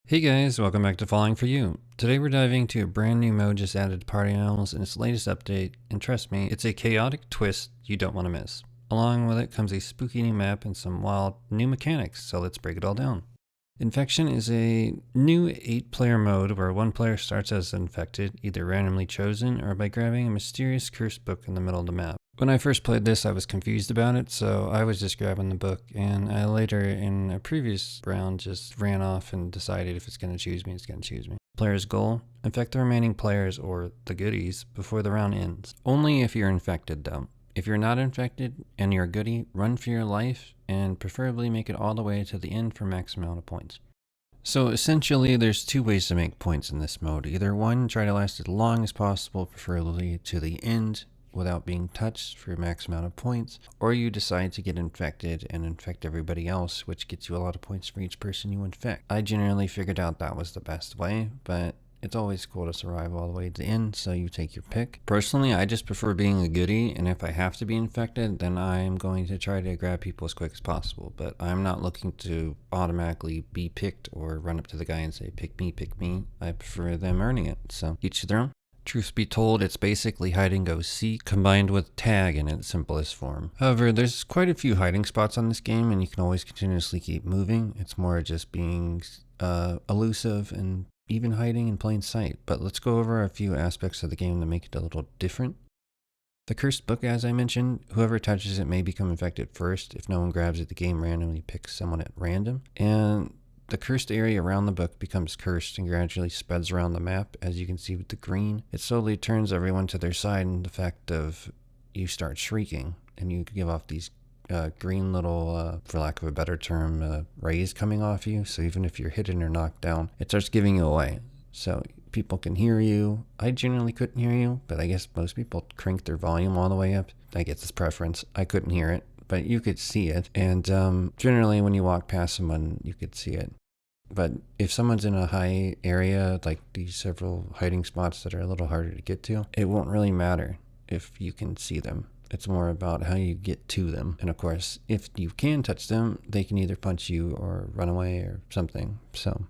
Hey guys, welcome back to Falling For You. Today we're diving to a brand new mode just added to Party Animals in its latest update, and trust me, it's a chaotic twist you don't want to miss. Along with it comes a spooky new map and some wild new mechanics, so let's break it all down. Infection is a new 8-player mode where one player starts as infected, either randomly chosen or by grabbing a mysterious cursed book in the middle of the map. When I first played this, I was confused about it, so I was just grabbing the book, and I later, in a previous round, just ran off and decided if it's going to choose me, it's going to choose me. Player's goal: infect the remaining players, or the goodies, before the round ends. Only if you're infected, though. If you're not infected and you're a goodie, run for your life and preferably make it all the way to the end for max amount of points. So essentially, there's two ways to make points in this mode. Either one, try to last as long as possible, preferably to the end, without being touched for max amount of points, or you decide to get infected and infect everybody else, which gets you a lot of points for each person you infect. I generally figured out that was the best way, but it's always cool to survive all the way to the end, so you take your pick. Personally, I just prefer being a goodie, and if I have to be infected, then I'm going to try to grab people as quick as possible, but I'm not looking to automatically be picked or run up to the guy and say, pick me, pick me. I prefer them earning it, so each their own. Truth be told, it's basically hide and go seek combined with tag in its simplest form. However, there's quite a few hiding spots on this game, and you can always continuously keep moving. It's more just being elusive and even hiding in plain sight. But let's go over a few aspects of the game that make it a little different. The cursed book, as I mentioned, whoever touches it may become infected first. If no one grabs it, the game randomly picks someone at random. And the cursed area around the book becomes cursed and gradually spreads around the map. As you can see with the green, it slowly turns everyone to their side, and the fact of you start shrieking and you give off these green little, for lack of a better term, rays coming off you. So even if you're hidden or knocked down, it starts giving you away. So people can hear you. I generally couldn't hear you, but I guess most people crank their volume all the way up. I guess it's preference. I couldn't hear it, but you could see it. And generally when you walk past someone, you could see it. But if someone's in a high area, like these several hiding spots that are a little harder to get to, it won't really matter if you can see them. It's more about how you get to them. And of course, if you can touch them, they can either punch you or run away or something. So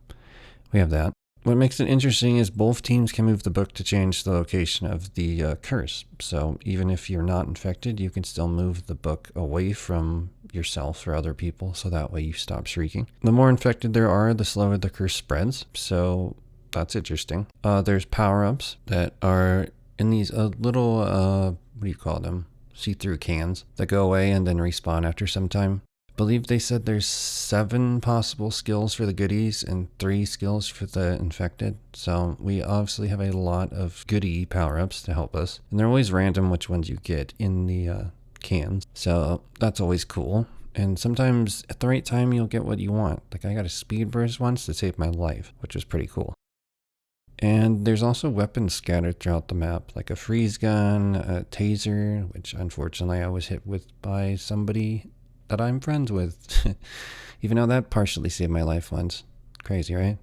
we have that. What makes it interesting is both teams can move the book to change the location of the curse. So even if you're not infected, you can still move the book away from yourself or other people, so that way you stop shrieking. The more infected there are, the slower the curse spreads. So that's interesting. There's power-ups that are in these little, what do you call them? See-through cans that go away and then respawn after some time. I believe they said there's 7 possible skills for the goodies and 3 skills for the infected. So we obviously have a lot of goodie power-ups to help us. And they're always random which ones you get in the cans. So that's always cool. And sometimes at the right time you'll get what you want. Like I got a speed burst once to save my life, which was pretty cool. And there's also weapons scattered throughout the map, like a freeze gun, a taser, which unfortunately I was hit with by somebody that I'm friends with. Even though that partially saved my life once. Crazy, right?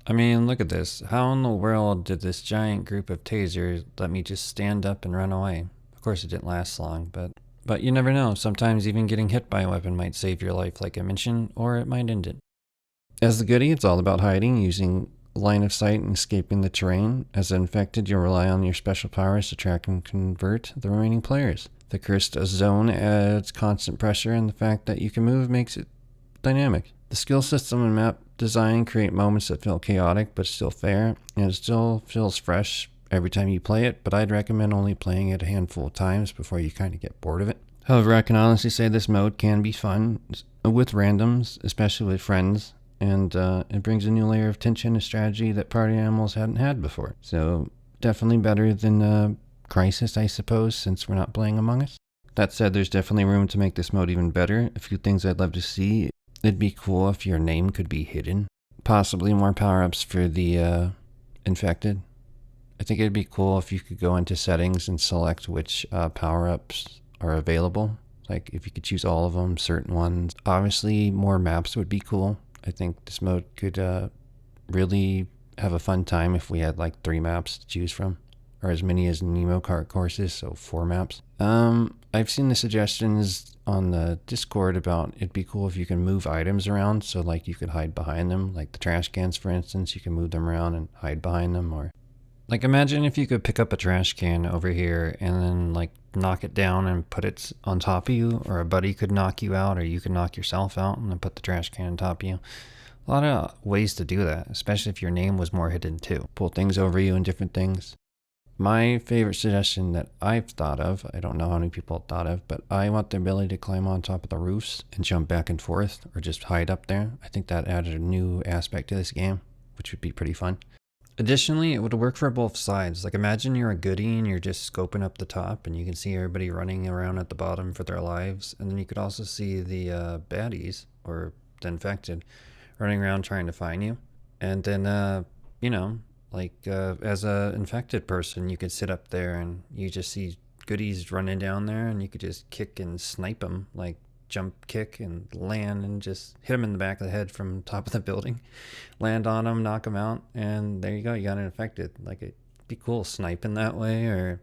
I mean, look at this. How in the world did this giant group of tasers let me just stand up and run away? Of course it didn't last long, but you never know. Sometimes even getting hit by a weapon might save your life, like I mentioned, or it might end it. As the goodie, it's all about hiding, using line of sight and escaping the terrain. As an infected, you'll rely on your special powers to track and convert the remaining players. The cursed zone adds constant pressure, and the fact that you can move makes it dynamic. The skill system and map design create moments that feel chaotic but still fair, and it still feels fresh every time you play it, but I'd recommend only playing it a handful of times before you kind of get bored of it. However, I can honestly say this mode can be fun with randoms, especially with friends. And it brings a new layer of tension and strategy that Party Animals hadn't had before. So definitely better than Crisis, I suppose, since we're not playing Among Us. That said, there's definitely room to make this mode even better. A few things I'd love to see. It'd be cool if your name could be hidden. Possibly more power-ups for the infected. I think it'd be cool if you could go into settings and select which power-ups are available. Like if you could choose all of them, certain ones. Obviously, more maps would be cool. I think this mode could really have a fun time if we had like 3 maps to choose from, or as many as Nemo Kart courses, so 4 maps. I've seen the suggestions on the Discord about it'd be cool if you can move items around. So like you could hide behind them, like the trash cans, for instance, you can move them around and hide behind them. Or like imagine if you could pick up a trash can over here and then like knock it down and put it on top of you, or a buddy could knock you out, or you could knock yourself out and then put the trash can on top of you. A lot of ways to do that, especially if your name was more hidden too. Pull things over you and different things. My favorite suggestion that I've thought of, I don't know how many people have thought of, but I want the ability to climb on top of the roofs and jump back and forth, or just hide up there. I think that added a new aspect to this game, which would be pretty fun. Additionally, it would work for both sides. Like imagine you're a goodie and you're just scoping up the top and you can see everybody running around at the bottom for their lives. And then you could also see the baddies, or the infected, running around trying to find you. And then, you know, like as a infected person, you could sit up there and you just see goodies running down there and you could just kick and snipe them, like jump kick and land and just hit them in the back of the head from top of the building, land on them, knock them out, and there you go, you got an infected. Like it'd be cool sniping that way, or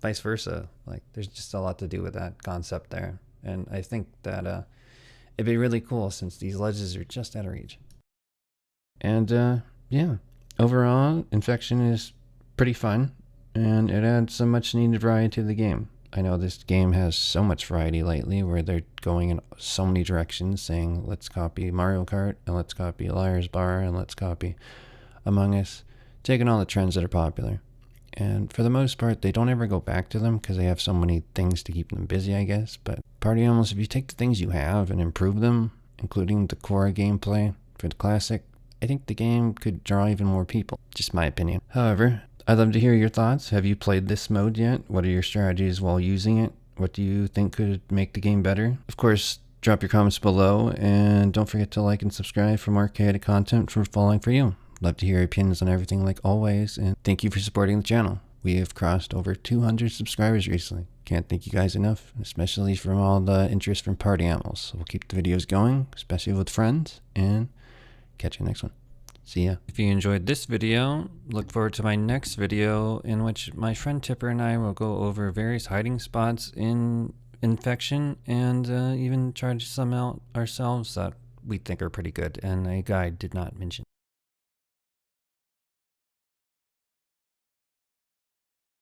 vice versa. Like there's just a lot to do with that concept there, and I think that it'd be really cool since these ledges are just out of reach. And yeah, overall, Infection is pretty fun, and it adds some much needed variety to the game. I know this game has so much variety lately where they're going in so many directions, saying let's copy Mario Kart, and let's copy Liar's Bar, and let's copy Among Us, taking all the trends that are popular. And for the most part, they don't ever go back to them because they have so many things to keep them busy, I guess. But Party Animals, if you take the things you have and improve them, including the core gameplay for the classic, I think the game could draw even more people. Just my opinion. However, I'd love to hear your thoughts. Have you played this mode yet? What are your strategies while using it? What do you think could make the game better? Of course, drop your comments below, and don't forget to like and subscribe for more chaotic content from Falling For You. Love to hear your opinions on everything like always, and thank you for supporting the channel. We have crossed over 200 subscribers recently. Can't thank you guys enough, especially from all the interest from Party Animals. So we'll keep the videos going, especially with friends, and catch you next one. See ya. If you enjoyed this video, look forward to my next video in which my friend Tipper and I will go over various hiding spots in Infection, and even try some out ourselves that we think are pretty good and a guide did not mention.